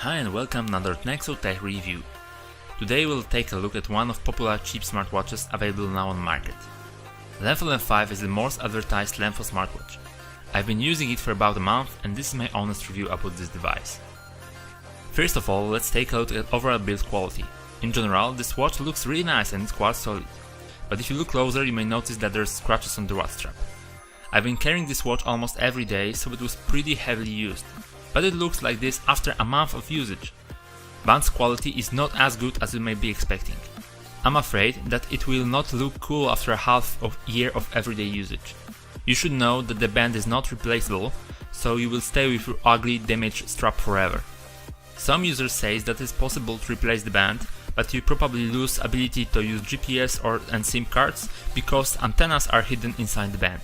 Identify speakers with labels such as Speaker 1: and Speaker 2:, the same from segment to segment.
Speaker 1: Hi and welcome to another Nexo Tech review. Today we'll take a look at one of popular cheap smartwatches available now on the market. LEMFO LEM5 is the most advertised LEMFO smartwatch. I've been using it for about a month and this is my honest review about this device. First of all, let's take a look at overall build quality. In general, this watch looks really nice and it's quite solid. But if you look closer, you may notice that there's scratches on the watch strap. I've been carrying this watch almost every day, so it was pretty heavily used. But it looks like this after a month of usage. Band's quality is not as good as you may be expecting. I'm afraid that it will not look cool after a half of year of everyday usage. You should know that the band is not replaceable, so you will stay with your ugly, damaged strap forever. Some users say that it's possible to replace the band, but you probably lose ability to use GPS and SIM cards because antennas are hidden inside the band.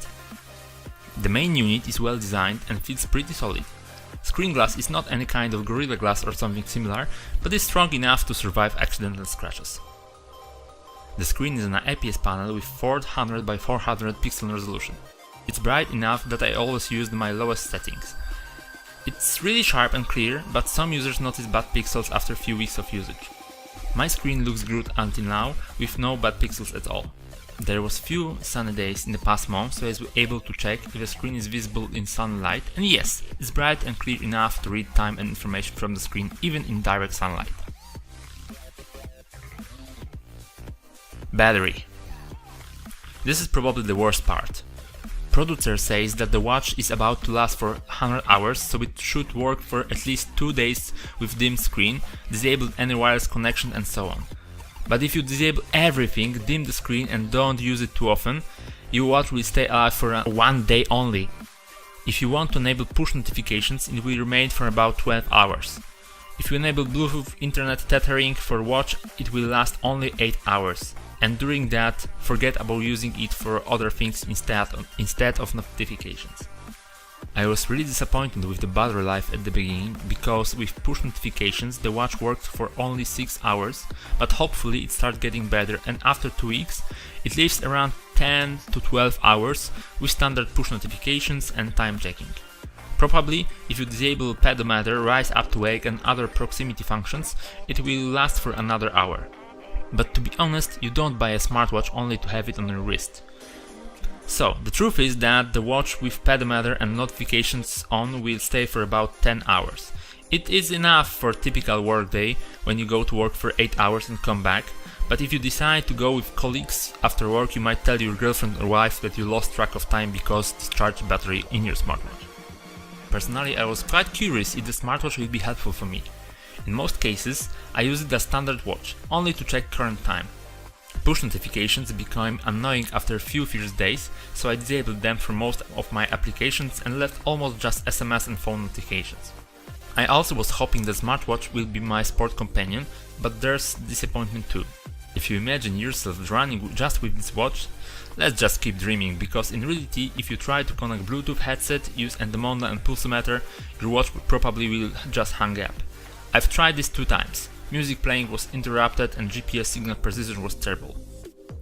Speaker 1: The main unit is well designed and feels pretty solid. Screen glass is not any kind of Gorilla Glass or something similar, but is strong enough to survive accidental scratches. The screen is an IPS panel with 400 by 400 pixel resolution. It's bright enough that I always use my lowest settings. It's really sharp and clear, but some users notice bad pixels after a few weeks of usage. My screen looks good until now, with no bad pixels at all. There was few sunny days in the past month, so I was able to check if the screen is visible in sunlight, and yes, it's bright and clear enough to read time and information from the screen even in direct sunlight. Battery. This is probably the worst part. Producer says that the watch is about to last for 100 hours, so it should work for at least 2 days with dim screen, disable any wireless connection and so on. But if you disable everything, dim the screen and don't use it too often, your watch will stay alive for 1 day only. If you want to enable push notifications, it will remain for about 12 hours. If you enable Bluetooth Internet tethering for watch, it will last only 8 hours. And during that, forget about using it for other things instead of notifications. I was really disappointed with the battery life at the beginning, because with push notifications the watch worked for only 6 hours, but hopefully it starts getting better and after 2 weeks it lives around 10 to 12 hours with standard push notifications and time checking. Probably if you disable pedometer, rise up to wake and other proximity functions, it will last for another hour. But to be honest, you don't buy a smartwatch only to have it on your wrist. So, the truth is that the watch with pedometer and notifications on will stay for about 10 hours. It is enough for a typical workday when you go to work for 8 hours and come back, but if you decide to go with colleagues after work, you might tell your girlfriend or wife that you lost track of time because discharged battery in your smartwatch. Personally, I was quite curious if the smartwatch will be helpful for me. In most cases, I use it as standard watch, only to check current time. Push notifications became annoying after a few first days, so I disabled them for most of my applications and left almost just SMS and phone notifications. I also was hoping the smartwatch will be my sport companion, but there's disappointment too. If you imagine yourself running just with this watch, let's just keep dreaming, because in reality, if you try to connect Bluetooth headset, use endometer and pulsometer, your watch probably will just hang up. I've tried this 2 times. Music playing was interrupted and GPS signal precision was terrible.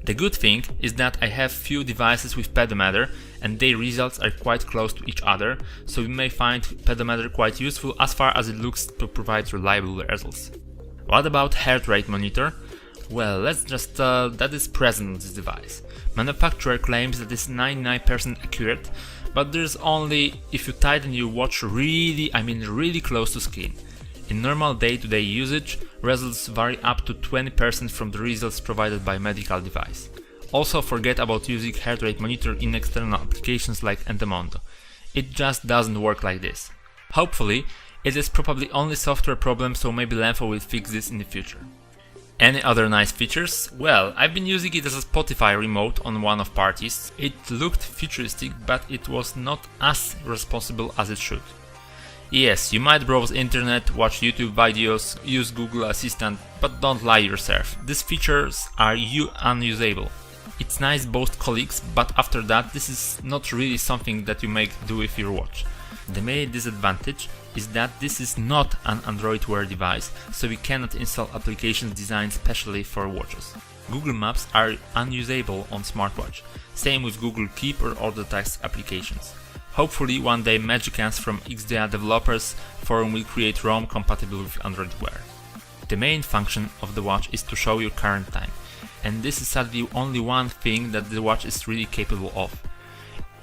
Speaker 1: The good thing is that I have few devices with pedometer and their results are quite close to each other, so you may find pedometer quite useful as far as it looks to provide reliable results. What about heart rate monitor? Well, let's just that is present on this device. Manufacturer claims that it's 99% accurate, but there's only if you tighten your watch really close to skin. In normal day-to-day usage, results vary up to 20% from the results provided by medical device. Also forget about using heart rate monitor in external applications like Endomondo. It just doesn't work like this. Hopefully, it is probably only software problem, so maybe LEMFO will fix this in the future. Any other nice features? Well, I've been using it as a Spotify remote on one of parties. It looked futuristic, but it was not as responsible as it should. Yes, you might browse internet, watch YouTube videos, use Google Assistant, but don't lie yourself. These features are unusable. It's nice both colleagues, but after that this is not really something that you may do with your watch. The main disadvantage is that this is not an Android Wear device, so we cannot install applications designed specially for watches. Google Maps are unusable on smartwatch, same with Google Keep or other task applications. Hopefully one day Magicans from XDA developers forum will create ROM compatible with Android Wear. The main function of the watch is to show your current time, and this is sadly only one thing that the watch is really capable of.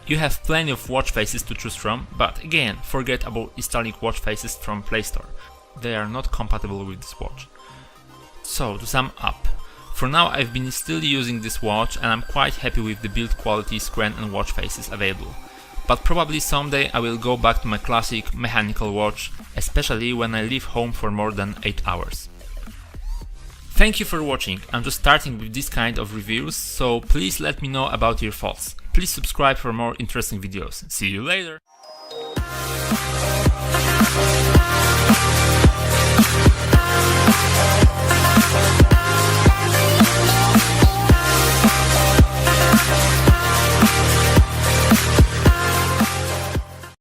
Speaker 1: You have plenty of watch faces to choose from, but again, forget about installing watch faces from Play Store. They are not compatible with this watch. So, to sum up, for now I've been still using this watch and I'm quite happy with the build quality, screen and watch faces available. But probably someday I will go back to my classic mechanical watch, especially when I leave home for more than 8 hours. Thank you for watching. I'm just starting with this kind of reviews, so please let me know about your thoughts. Please subscribe for more interesting videos. See you later!